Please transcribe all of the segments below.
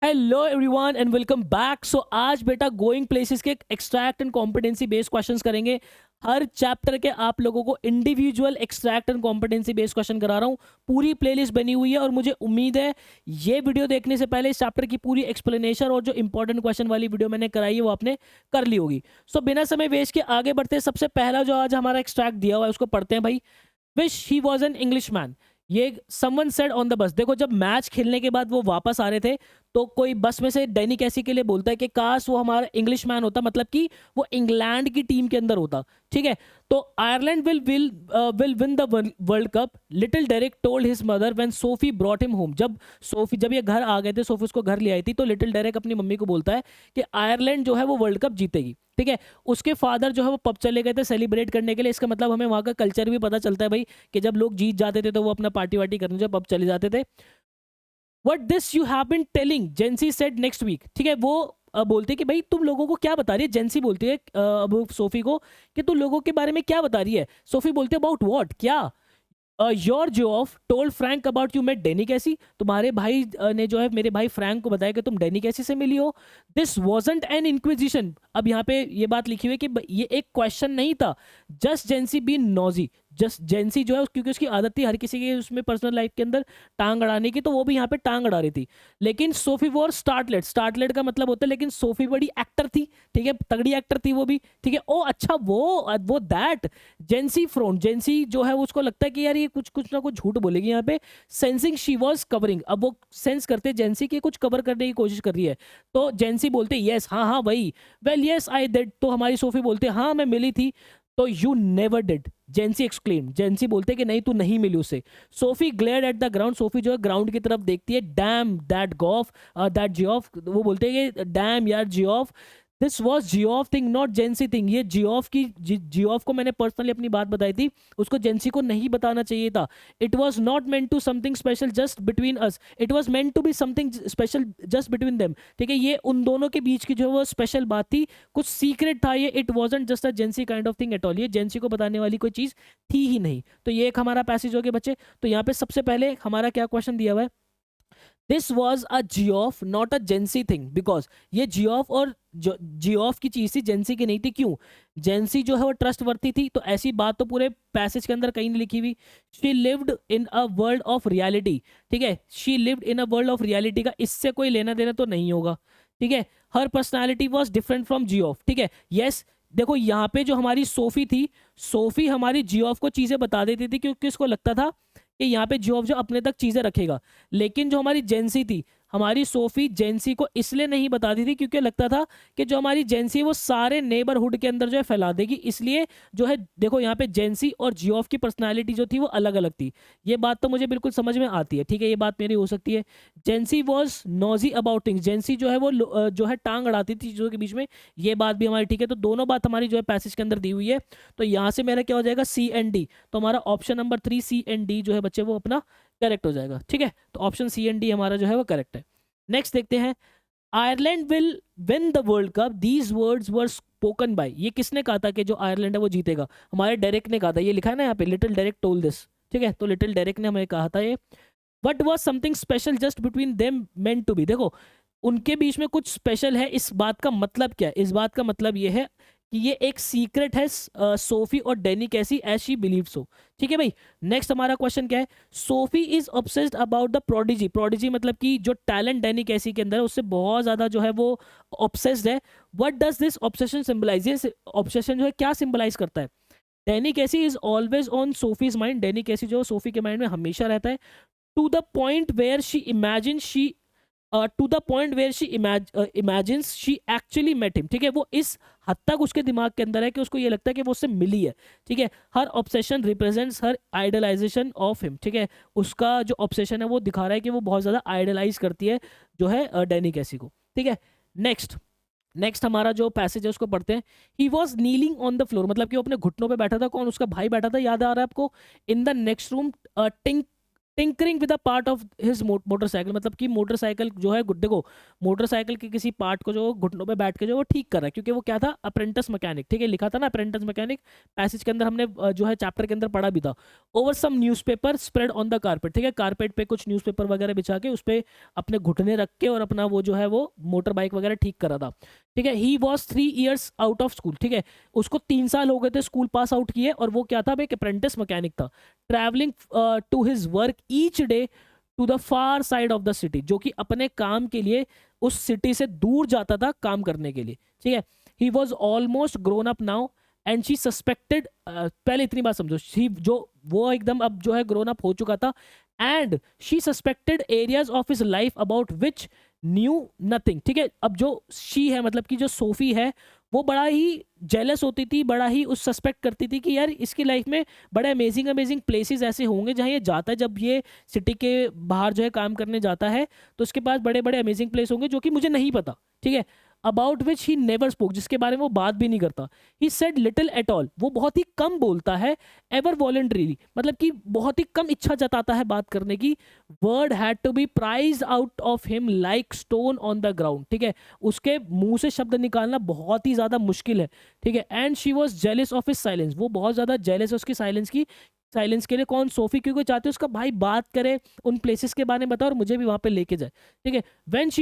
Hello everyone and welcome back. So आज बेटा going places के extract and competency based questions करेंगे। हर चैप्टर के आप लोगों को individual extract and competency based question करा रहा हूँ। पूरी प्लेलिस्ट बनी हुई है और मुझे उम्मीद है ये वीडियो देखने से पहले इस चैप्टर की पूरी एक्सप्लेनेशन और जो इंपॉर्टेंट क्वेश्चन वाली वीडियो मैंने कराई है वो आपने कर ली होगी। सो बिना समय वेस्ट के आगे बढ़ते हैं। सबसे पहला जो आज हमारा एक्सट्रैक्ट दिया हुआ है उसको पढ़ते हैं भाई। Wish he was an English man. ये someone said on the bus. देखो जब मैच खेलने के बाद वो वापस आ रहे थे तो कोई बस में से डैनी कैसी के लिए बोलता है कि काश वो हमारा इंग्लिश मैन होता, मतलब कि वो इंग्लैंड की टीम के अंदर होता। ठीक है, तो Ireland will win the world cup. Little Derrick told his mother when Sophie brought him home. जब ये घर आ गए थे, सोफी उसको घर ले आई थी, तो लिटिल डेरिक अपनी मम्मी को बोलता है कि आयरलैंड जो है वो वर्ल्ड कप जीतेगी। ठीक है, उसके फादर जो है वो पब चले गए थे सेलिब्रेट करने के लिए। इसका मतलब हमें वहाँ का कल्चर भी पता चलता है भाई कि जब लोग जीत जाते थे तो वो अपना पार्टी वार्टी करने जो पब चले जाते थे। What this you have been telling Jansie said next week. ठीक है, वो बोलते कि भाई तुम लोगों को क्या बता रही है। जेंसी बोलती है अब सोफी को कि तुम लोगों के बारे में क्या बता रही है। सोफी बोलते अबाउट व्हाट, क्या। Your Geoff told Frank about you met Danny Casey. तुम्हारे भाई ने जो है मेरे भाई फ्रैंक को बताया कि तुम डेनी कैसी से मिली हो। This wasn't N inquisition. अब यहाँ पे ये बात लिखी हुई है कि ये एक क्वेश्चन नहीं था। Just जेंसी B नॉजी। जस्ट जेंसी जो है क्योंकि उसकी आदत थी हर किसी के उसमें पर्सनल लाइफ के अंदर टांग अड़ाने की, तो वो भी यहाँ पे टांग अड़ा रही थी। लेकिन सोफी वॉर स्टार्टलेट। स्टार्टलेट का मतलब होता है लेकिन सोफी बड़ी एक्टर थी। ठीक है, तगड़ी एक्टर थी वो भी। ठीक है, ओ अच्छा वो दैट जेंसी फ्रोन। जेंसी जो है उसको लगता है कि यार ये कुछ कुछ ना कुछ झूठ बोलेगी यहाँ पे। Sensing she was covering. अब वो सेंस करते जेंसी की कुछ कवर करने की कोशिश कर रही है। तो जेंसी बोलते यस, हाँ हाँ वही। Well yes I did. तो हमारी सोफी बोलते हाँ मैं मिली थी। तो you never did, Jansie exclaim. Jansie बोलते कि नहीं तू नहीं मिली उसे। Sophie glared at the ground. Sophie जो है ग्राउंड की तरफ देखती है। Damn that Geoff that Geoff. वो बोलते हैं कि डैम यार Geoff, this was Geoff thing not Jansie thing. ये जियोफ को मैंने पर्सनली अपनी बात बताई थी, उसको जेंसी को नहीं बताना चाहिए था। It was not meant to something special just between us, it was meant to be something special just between them. ठीक है, ये उन दोनों के बीच की जो है वो स्पेशल बात थी, कुछ सीक्रेट था ये। It wasn't just a जेंसी kind of thing at all. ये जेंसी को बताने वाली कोई चीज थी ही नहीं। तो ये एक हमारा पैसेज हो गया बच्चे। तो यहाँ पे सबसे पहले हमारा क्या क्वेश्चन दिया हुआ है। This was a Geoff not a जेंसी thing, because ये जियोफ और जियोफ की चीज थी, जेंसी की नहीं थी। क्यों? जेंसी जो है वो ट्रस्ट वर्ती थी, तो ऐसी बात तो पूरे पैसेज के अंदर कहीं नहीं लिखी हुई। She lived in a world of reality. ठीक है, she lived in a world of reality का इससे कोई लेना देना तो नहीं होगा। ठीक है, her personality was different from Geoff. ठीक है, यस। देखो यहाँ पे जो हमारी सोफी थी, सोफी हमारी जियोफ को चीजें बता देती थी क्योंकि उसको लगता था कि यहाँ पे जियोफ जो अपने तक चीजें रखेगा। लेकिन जो हमारी जेंसी थी, हमारी सोफी जेंसी को इसलिए नहीं बताती थी क्योंकि लगता था कि जो हमारी जेंसी है वो सारे नेबरहुड के अंदर जो है फैला देगी। इसलिए जो है देखो यहाँ पे जेंसी और जियोफ की पर्सनालिटी जो थी वो अलग अलग थी। ये बात तो मुझे बिल्कुल समझ में आती है। ठीक है, ये बात मेरी हो सकती है। जेंसी वॉज नॉजी अबाउट थिंग्स। जेंसी जो है वो जो है टांग अड़ाती थी चीजों के बीच में। ये बात भी हमारी ठीक है। तो दोनों बात हमारी जो है पैसेज के अंदर दी हुई है। तो यहाँ से मेरा क्या हो जाएगा, सी एंड डी। तो हमारा option number 3 C and D जो है बच्चे वो अपना करेक्ट हो जाएगा। ठीक है, तो ऑप्शन सी एंड डी हमारा जो है वो करेक्ट है। नेक्स्ट देखते हैं। Ireland will win the world cup, these words were spoken by. ये किसने कहा था कि जो आयरलैंड है वो जीतेगा? हमारे डेरेक ने कहा था। ये लिखा है ना यहाँ पे, लिटिल डेरेक टोल्ड दिस। ठीक है, तो लिटिल डेरेक ने हमें कहा था ये। What was something special just between them meant to be. देखो उनके बीच में कुछ स्पेशल है, इस बात का मतलब क्या है? इस बात का मतलब ये है कि ये एक सीक्रेट है सोफी और डैनी कैसी एज शी बिलीव सो। ठीक है भाई। नेक्स्ट हमारा क्वेश्चन क्या है। Sophie is obsessed about the prodigy. Prodigy मतलब कि जो टैलेंट डैनी कैसी के अंदर है उससे बहुत ज्यादा जो है वो ऑब्सेस्ड है। What does this obsession symbolize? ये ऑब्सेशन जो है क्या सिंबलाइज करता है? Danny Casey is always on Sophie's mind. Danny Casey जो सोफी के माइंड में हमेशा रहता है। To the point where she imagine she to the point where she imagines she actually met him. ठीक है, वो इस हद तक उसके दिमाग के अंदर है कि उसको ये लगता है कि वो उससे मिली है। ठीक है, her obsession represents her idealization of him. ठीक है, उसका जो ऑब्सेशन है वो दिखा रहा है कि वो बहुत ज्यादा आइडलाइज करती है जो है डैनी कैसी को। ठीक है, नेक्स्ट नेक्स्ट हमारा जो पैसेज है उसको पढ़ते हैं। He was kneeling on the floor, मतलब कि वो अपने घुटनों पे बैठा था। कौन? उसका भाई बैठा था, याद आ रहा है आपको? In the next room tank tinkering with a part of his motorcycle, मतलब कि मोटरसाइकिल जो है, देखो मोटरसाइकिल के किसी पार्ट को जो घुटनों पे बैठ के जो वो ठीक कर रहा है, क्योंकि वो क्या था, अप्रेंटिस मैकेनिक, ठीक है, लिखा था ना अप्रेंटिस मैकेनिक, पैसेज के अंदर हमने जो है चैप्टर के अंदर पढ़ा भी था। Over some newspaper spread on the carpet, ठीक है, कारपेट पे कुछ न्यूज़पेपर वगैरह बिछा के उस पर अपने घुटने रख के और अपना वो जो है वो मोटर बाइक वगैरह ठीक कर रहा था, ठीक है। He was 3 years out of school, ठीक है, उसको 3 साल हो गए थे स्कूल पास आउट किए, और वो क्या था, एक अप्रेंटिस मैकेनिक था। Travelling to his work each day to the far side of the city, जो कि अपने काम के लिए उस सिटी से दूर जाता था काम करने के लिए, ठीक है। He was almost grown up now and she suspected, पहले इतनी बात समझो, शी जो वो एकदम अब जो है ग्रोन अप हो चुका था, and she suspected areas of his life about which knew nothing, ठीक है। अब जो शी है, मतलब कि जो सोफी है, वो बड़ा ही जेलस होती थी, बड़ा ही उस सस्पेक्ट करती थी कि यार इसकी लाइफ में बड़े अमेजिंग अमेजिंग प्लेसेस ऐसे होंगे जहाँ ये जाता है, जब ये सिटी के बाहर जो है काम करने जाता है तो उसके पास बड़े बड़े अमेजिंग प्लेस होंगे जो कि मुझे नहीं पता, ठीक है। About which he never spoke, जिसके बारे में वो बात भी नहीं करता। He said little at all, वो बहुत ही कम बोलता है। एवर वॉलंटरीली, मतलब कि बहुत ही कम इच्छा जताता है बात करने की। Word had to be prized out of him like stone on the ground, ठीक है, उसके मुंह से शब्द निकालना बहुत ही ज्यादा मुश्किल है, ठीक है। And she was जेलिस of his silence, वो बहुत ज्यादा जेलिस है उसकी साइलेंस की। साइलेंस के लिए कौन, सोफी, क्योंकि चाहते उसका भाई बात करे, उन प्लेसेस के बारे में बताओ और मुझे भी वहां पे लेके जाए, ठीक है। when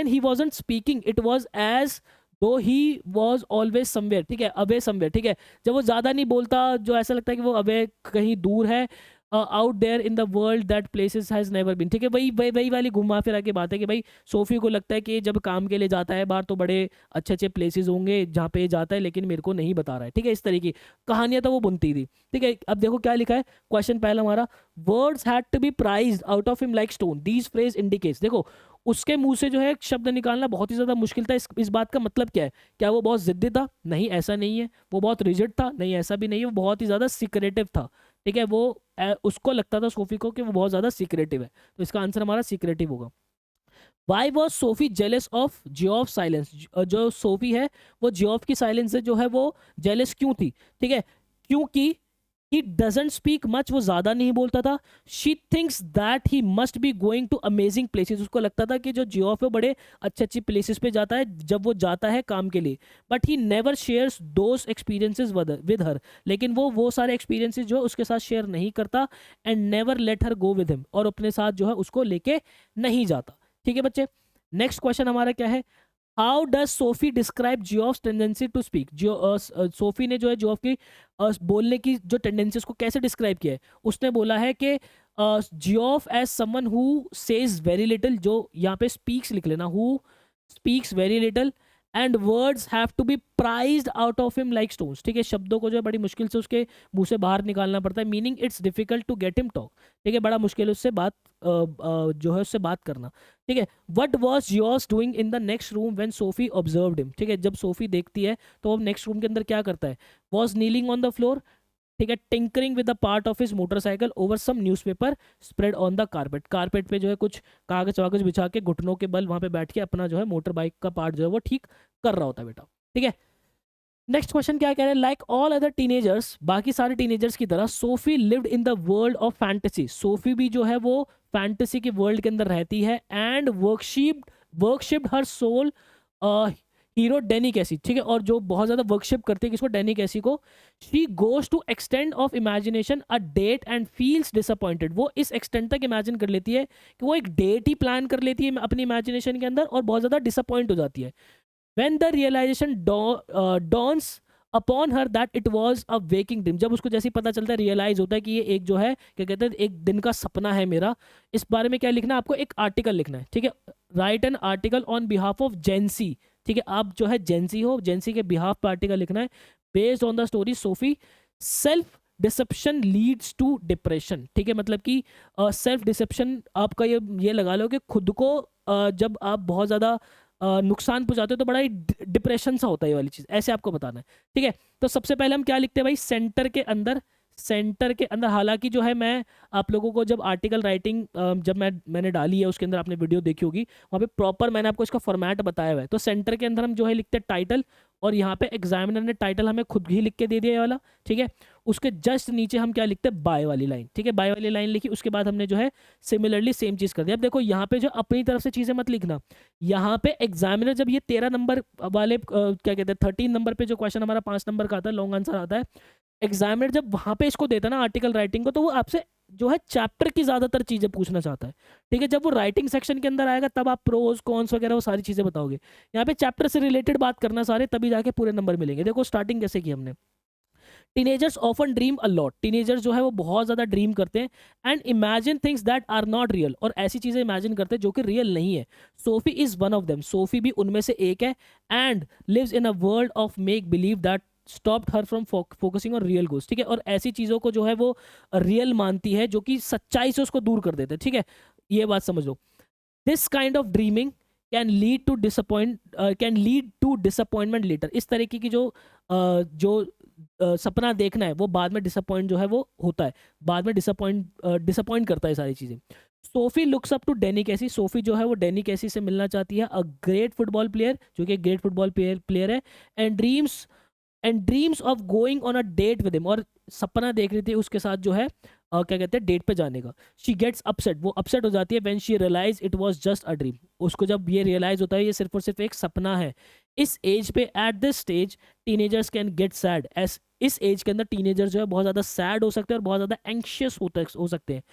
he wasn't speaking it was as though he was always somewhere, ठीक है, अवे समवेयर, ठीक है, जब वो ज्यादा नहीं बोलता, जो ऐसा लगता है कि वो अवे कहीं दूर है, out there in the world that places has never been, ठीक है। वही वही वही वाली घुमा फिरा के बात है कि भाई सोफी को लगता है कि जब काम के लिए जाता है बाहर तो बड़े अच्छे अच्छे प्लेसेस होंगे जहाँ पे जाता है, लेकिन मेरे को नहीं बता रहा है, ठीक है। इस तरीके की कहानियां तो वो बुनती थी, ठीक है। अब देखो क्या लिखा है, क्वेश्चन पहला हमारा, words had to be prized out of him like stone, these phrase indicates, देखो उसके मुंह से जो है शब्द निकालना बहुत ही ज्यादा मुश्किल था। इस बात का मतलब क्या है, क्या वो बहुत जिद्दी था? नहीं, ऐसा नहीं है। वो बहुत रिजिड था? नहीं, ऐसा भी नहीं है। वो बहुत ही ज्यादा सीक्रेटिव था, ठीक है। वो उसको लगता था सोफी को कि वो बहुत ज्यादा सीक्रेटिव है, तो इसका आंसर हमारा सीक्रेटिव होगा। Why was Sophie jealous of Geoff silence, जो सोफी है वो जियोफ की साइलेंस से जो है वो जेलस क्यों थी, ठीक है, क्योंकि ही डजेंट स्पीक मच, वो ज्यादा नहीं बोलता था। She thinks that he must be going to amazing places, उसको लगता था कि जो जियोफ है बड़े अच्छे अच्छे प्लेसेस पे जाता है जब वो जाता है काम के लिए। But he never shares those experiences with her, लेकिन वो सारे एक्सपीरियंसेस जो है उसके साथ शेयर नहीं करता। And never let her go with him, और अपने साथ जो है उसको लेके नहीं जाता, ठीक है बच्चे। नेक्स्ट क्वेश्चन हमारा क्या है, how does Sophie describe Geoff's tendency to speak, Sophie ने जो है जियोफ की बोलने की जो टेंडेंसी उसको कैसे डिस्क्राइब किया है। उसने बोला है कि Geoff as someone who says very little, जो यहाँ पे स्पीक्स लिख लेना, who speaks very little, and words have to be prized out of him like stones, ठीक है, शब्दों को जो है बड़ी मुश्किल से उसके मुंह से बाहर निकालना पड़ता है। Meaning it's difficult to get him talk, ठीक है, बड़ा मुश्किल है उससे बात जो है उससे बात करना, ठीक है। What was yours doing in the next room when Sophie observed him, ठीक है, जब सोफी देखती है तो वो नेक्स्ट रूम के अंदर क्या करता है। Was kneeling on the floor, ठीक है, tinkering with the part of his motorcycle over some newspaper spread on the carpet, carpet पे जो है कुछ कागज वागज बिछा के घुटनों के बल वहां पे बैठ के अपना जो है मोटर बाइक का पार्ट जो है वो ठीक कर रहा होता है बेटा, ठीक है। नेक्स्ट क्वेश्चन क्या कह रहे हैं, लाइक ऑल अदर टीनेजर्स, बाकी सारे टीनेजर्स की तरह Sophie lived in the world of fantasy, Sophie भी जो है वो फैंटेसी के वर्ल्ड के अंदर रहती है। And worshipped her sole hero Danny Casey, ठीक है, और जो बहुत ज्यादा वर्कशिप करती है किसको, डैनी कैसी को। She goes to extend of imagination a date and feels disappointed, वो इस एक्सटेंड तक इमेजिन कर लेती है कि वो एक डेट ही प्लान कर लेती है अपनी इमेजिनेशन के अंदर और बहुत ज्यादा डिसअपॉइंट हो जाती है। When the realization dawns upon her that it was a waking dream, जब उसको जैसे ही पता चलता है, रियलाइज होता है कि ये एक जो है क्या कहते हैं एक दिन का सपना है मेरा। इस बारे में क्या लिखना है आपको, एक आर्टिकल लिखना है, ठीक है। Write an article on behalf of Jansie, ठीक है, आप जो है जेंसी हो, जेंसी के बिहाफ पर आर्टिकल लिखना है। Based on the story Sophie self deception leads to depression, ठीक है, मतलब कि सेल्फ डिसेप्शन आपका ये लगा लो कि खुद को जब आप बहुत ज़्यादा नुकसान पहुंचाते हो तो बड़ा ही डिप्रेशन सा होता है ये वाली चीज़, ऐसे आपको बताना है, ठीक है। तो सबसे पहले हम क्या लिखते हैं भाई, सेंटर के अंदर, हालांकि जो है मैं आप लोगों को जब आर्टिकल राइटिंग जब मैंने डाली है उसके अंदर आपने वीडियो देखी होगी, वहाँ पे प्रॉपर मैंने आपको इसका फॉर्मेट बताया हुआ है। तो सेंटर के अंदर हम जो है लिखते हैं टाइटल, और यहाँ पे एग्जामिनर ने टाइटल हमें खुद ही लिख के दे दिया ये वाला, ठीक है। उसके जस्ट नीचे हम क्या लिखते हैं, बाय वाली लाइन, ठीक है, बाय वाली लाइन लिखी, उसके बाद हमने जो है सिमिलरली सेम चीज़ कर दिया। अब देखो यहाँ पे जो अपनी तरफ से चीज़ें मत लिखना, यहाँ पे एग्जामिनर जब ये 13 नंबर वाले क्या कहते हैं 13 नंबर पे जो क्वेश्चन हमारा 5 नंबर का आता है, लॉन्ग आंसर आता है, एग्जामिनर जब वहां पे इसको देता है ना आर्टिकल राइटिंग को, तो वो आपसे जो है चैप्टर की ज्यादातर चीजें पूछना चाहता है, ठीक है। जब वो राइटिंग सेक्शन के अंदर आएगा तब आप प्रोज कॉन्स वगैरह वो सारी चीजें बताओगे, यहाँ पे चैप्टर से रिलेटेड बात करना सारे, तभी जाके पूरे नंबर मिलेंगे। देखो स्टार्टिंग कैसे की हमने, teenagers often dream a lot, teenagers जो है वो बहुत ज्यादा ड्रीम करते हैं, and imagine things that are not real, और ऐसी चीजें इमेजिन करते हैं जो कि रियल नहीं है। Sophie is one of them, Sophie भी उनमें से एक है, and lives in a world of make believe that stopped her from focusing on real goals, ठीक है। और ऐसी चीजों को जो है वो रियल मानती है जो कि सच्चाई से उसको दूर कर देते हैं, ठीक है, ये बात समझ लो। This kind of dreaming can lead to disappointment later, इस तरीके की जो सपना देखना है वो बाद में डिसअपॉइंट जो है वो होता है, बाद में डिसअपॉइंट करता है सारी चीजें। सोफी लुक्स अप टू डेनी कैसी, सोफी जो है वो डेनी कैसी से मिलना चाहती है, अ ग्रेट फुटबॉल प्लेयर, जो कि ग्रेट फुटबॉल प्लेयर है, and dreams of going on a date with him, और सपना देख रही थी उसके साथ जो है क्या कहते हैं डेट पे जाने का। शी गेट्स अपसेट, वो अपसेट हो जाती है, when she realize it was just a dream, उसको जब ये रियलाइज होता है ये सिर्फ और सिर्फ एक सपना है। इस एज पे, at this stage, teenagers can get sad, इस एज के अंदर टीनेजर्स जो है बहुत ज्यादा सैड हो सकते हैं और बहुत ज्यादा एंक्शियस हो सकते हैं।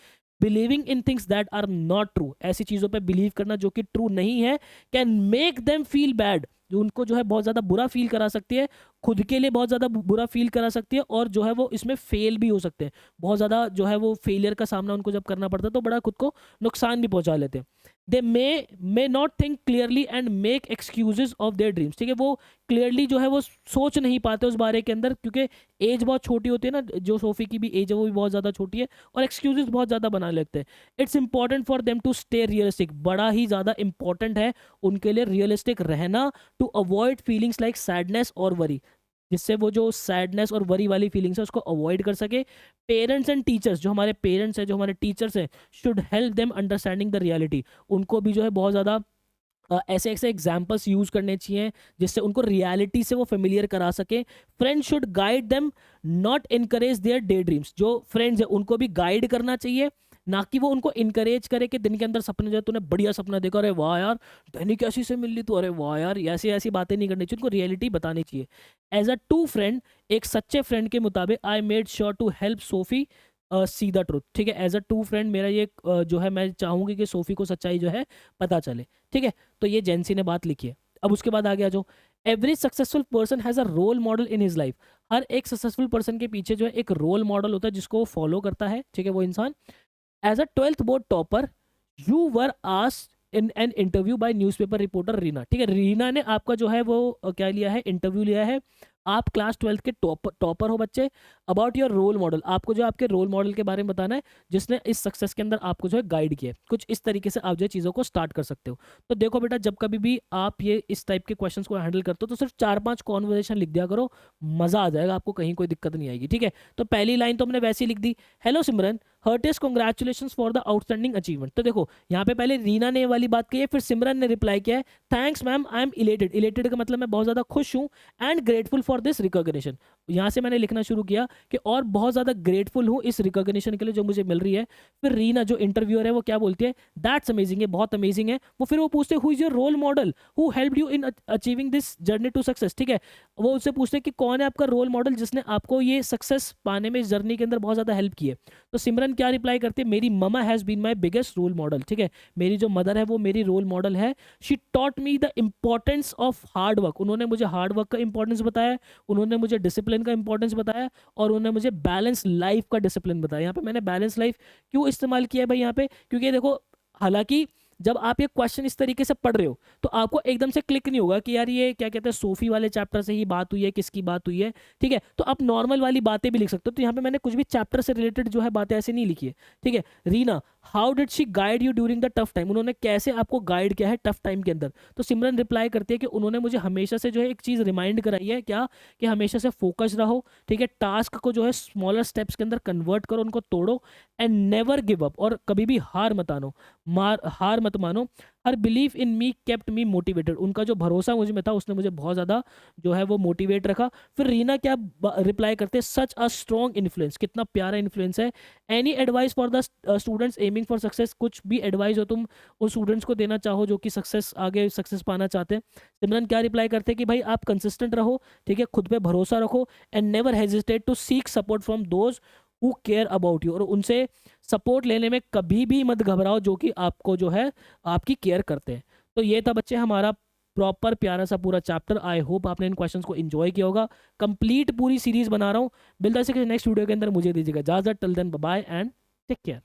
Believing in things that are not true, ऐसी चीजों पे बिलीव करना जो कि ट्रू नहीं है, can make them feel bad, जो उनको जो है बहुत ज्यादा बुरा फील करा सकती है, खुद के लिए बहुत ज्यादा बुरा फील करा सकती है, और जो है वो इसमें फेल भी हो सकते हैं, बहुत ज्यादा जो है वो फेलियर का सामना उनको जब करना पड़ता है तो बड़ा खुद को नुकसान भी पहुंचा लेते हैं। They may not think clearly and make excuses of their dreams, ठीक है, वो क्लियरली जो है वो सोच नहीं पाते उस बारे के अंदर, क्योंकि एज बहुत छोटी होती है ना, जो सोफी की भी एज है वो भी बहुत ज़्यादा छोटी है, और एक्सक्यूजेज बहुत ज़्यादा बनाने लगते हैं। It's important for them to stay realistic, बड़ा ही ज़्यादा इंपॉर्टेंट है उनके लिए रियलिस्टिक रहना, to avoid feelings like sadness और वरी, जिससे वो जो सैडनेस और वरी वाली फीलिंग्स है उसको अवॉइड कर सके। पेरेंट्स एंड टीचर्स, जो हमारे पेरेंट्स हैं, जो हमारे टीचर्स हैं, should help them understanding the reality, उनको भी जो है बहुत ज़्यादा ऐसे ऐसे एग्जाम्पल्स यूज करने चाहिए जिससे उनको रियलिटी से वो फेमिलियर करा सके। Friends should guide them, not encourage their day dreams, जो फ्रेंड्स है उनको भी गाइड करना चाहिए, ना कि वो उनको इनकरेज करे कि दिन के अंदर सपने जो तूने बढ़िया सपना देखा, अरे वाह यार धनी कैसी से मिल ली तू, अरे वाह यार, ऐसी ऐसी बातें नहीं करनी चाहिए, उनको रियलिटी बतानी चाहिए। एज अ टू फ्रेंड, एक सच्चे फ्रेंड के मुताबिक, I made sure to help Sophie see the truth, ठीक है, एज अ टू फ्रेंड मेरा ये जो है मैं चाहूंगी कि सोफी को सच्चाई जो है पता चले, ठीक है। तो ये जेंसी ने बात लिखी है। अब उसके बाद आ गया जो every successful person has a role model in his life, हर एक सक्सेसफुल पर्सन के पीछे जो है एक रोल मॉडल होता है जिसको वो फॉलो करता है, ठीक है, वो इंसान। As a 12th board topper, you were asked in an interview by newspaper reporter Reena, ठीक है, रीना ने आपका जो है वो क्या लिया है, इंटरव्यू लिया है। आप क्लास 12th के टॉपर हो बच्चे, अबाउट योर रोल मॉडल, आपको जो आपके रोल मॉडल के बारे में बताना है जिसने इस सक्सेस के अंदर आपको जो है गाइड किया है। कुछ इस तरीके से आप जो है चीज़ों को स्टार्ट कर सकते हो। तो देखो बेटा, जब कभी भी आप ये इस टाइप के क्वेश्चंस को हैंडल करते हो तो सिर्फ 4-5 कॉन्वर्जेशन लिख दिया करो, मज़ा आ जाएगा आपको, कहीं कोई दिक्कत नहीं आएगी, ठीक है। तो पहली लाइन तो हमने वैसे ही लिख दी, hello Simran, heartiest congratulation for the outstanding achievement. तो देखो यहाँ पे पहले रीना ने वाली बात की है, फिर सिमरन ने रिप्लाई किया है, thanks ma'am, I am elated, elated का मतलब मैं बहुत ज़्यादा खुश हूँ, and grateful for this recognition. यहाँ से मैंने लिखना शुरू किया कि और बहुत ज़्यादा ग्रेटफुल हूँ इस रिकॉग्निशन के लिए जो मुझे मिल रही है। फिर रीना जो इंटरव्यूअर है वो क्या बोलती है, दैट्स अमेजिंग है, बहुत अमेजिंग है। वो फिर वो पूछते हैं who is your role model who helped you in achieving this journey to success, ठीक है। वो उससे पूछते हैं कि कौन है आपका रोल मॉडल जिसने आपको ये सक्सेस पाने में इस जर्नी के अंदर बहुत ज़्यादा हेल्प की है। तो सिमरन क्या रिप्लाई करती है, मेरी mama has been my biggest role model, ठीक है, मेरी जो मदर है वो मेरी रोल मॉडल है। She taught me the importance of hard work, उन्होंने मुझे हार्ड वर्क का इंपॉर्टेंस बताया, उन्होंने मुझे डिसिप्लिन का इंपॉर्टेंस बताया, और उन्होंने मुझे बैलेंस लाइफ का डिसिप्लिन बताया। यहाँ पे मैंने बैलेंस लाइफ क्यों इस्तेमाल किया है भाई यहाँ पे, क्योंकि देखो हालांकि जब आप ये क्वेश्चन इस तरीके से पढ़ रहे हो तो आपको एकदम से क्लिक नहीं होगा कि यार ये क्या कहते हैं सोफी वाले चैप्टर से ही बात हुई है, किसकी बात हुई है, ठीक है। तो आप नॉर्मल वाली बातें भी लिख सकते हो। तो यहाँ पे मैंने कुछ भी चैप्टर से रिलेटेड जो है बातें ऐसे नहीं लिखी है, ठीक है। Reena, how did she guide you during the tough time, उन्होंने कैसे आपको गाइड किया है टफ टाइम के अंदर। तो सिमरन रिप्लाई करती है कि उन्होंने मुझे हमेशा से जो है एक चीज़ रिमाइंड कराई है, क्या कि हमेशा से फोकस रहो, ठीक है, टास्क को जो है स्मॉलर स्टेप्स के अंदर कन्वर्ट करो, उनको तोड़ो, एंड नेवर गिव अप, और कभी भी हार मत मानो। Her belief in me kept me motivated, उनका जो भरोसा मुझ में था उसने मुझे बहुत ज़्यादा जो है वो मोटिवेट रखा। फिर रीना क्या रिप्लाई करते, सच अ स्ट्रॉन्ग इन्फ्लुएंस, कितना प्यारा इन्फ्लुएंस है। Any advice for the students aiming for success, कुछ भी एडवाइस हो तुम उन स्टूडेंट्स को देना चाहो जो कि आगे सक्सेस पाना चाहते हैं। सिमरन क्या रिप्लाई करते हैं कि भाई आप कंसिस्टेंट रहो, ठीक है, खुद पे भरोसा रखो, and never hesitate to seek support from those who care about you, और उनसे सपोर्ट लेने में कभी भी मत घबराओ जो कि आपको जो है आपकी केयर करते हैं। तो ये था बच्चे हमारा प्रॉपर प्यारा सा पूरा चैप्टर। आई होप आपने इन क्वेश्चंस को एंजॉय किया होगा। कंप्लीट पूरी सीरीज बना रहा हूँ। मिलता है नेक्स्ट वीडियो के अंदर, मुझे दीजिएगा इजाजत। Till then bye and take care.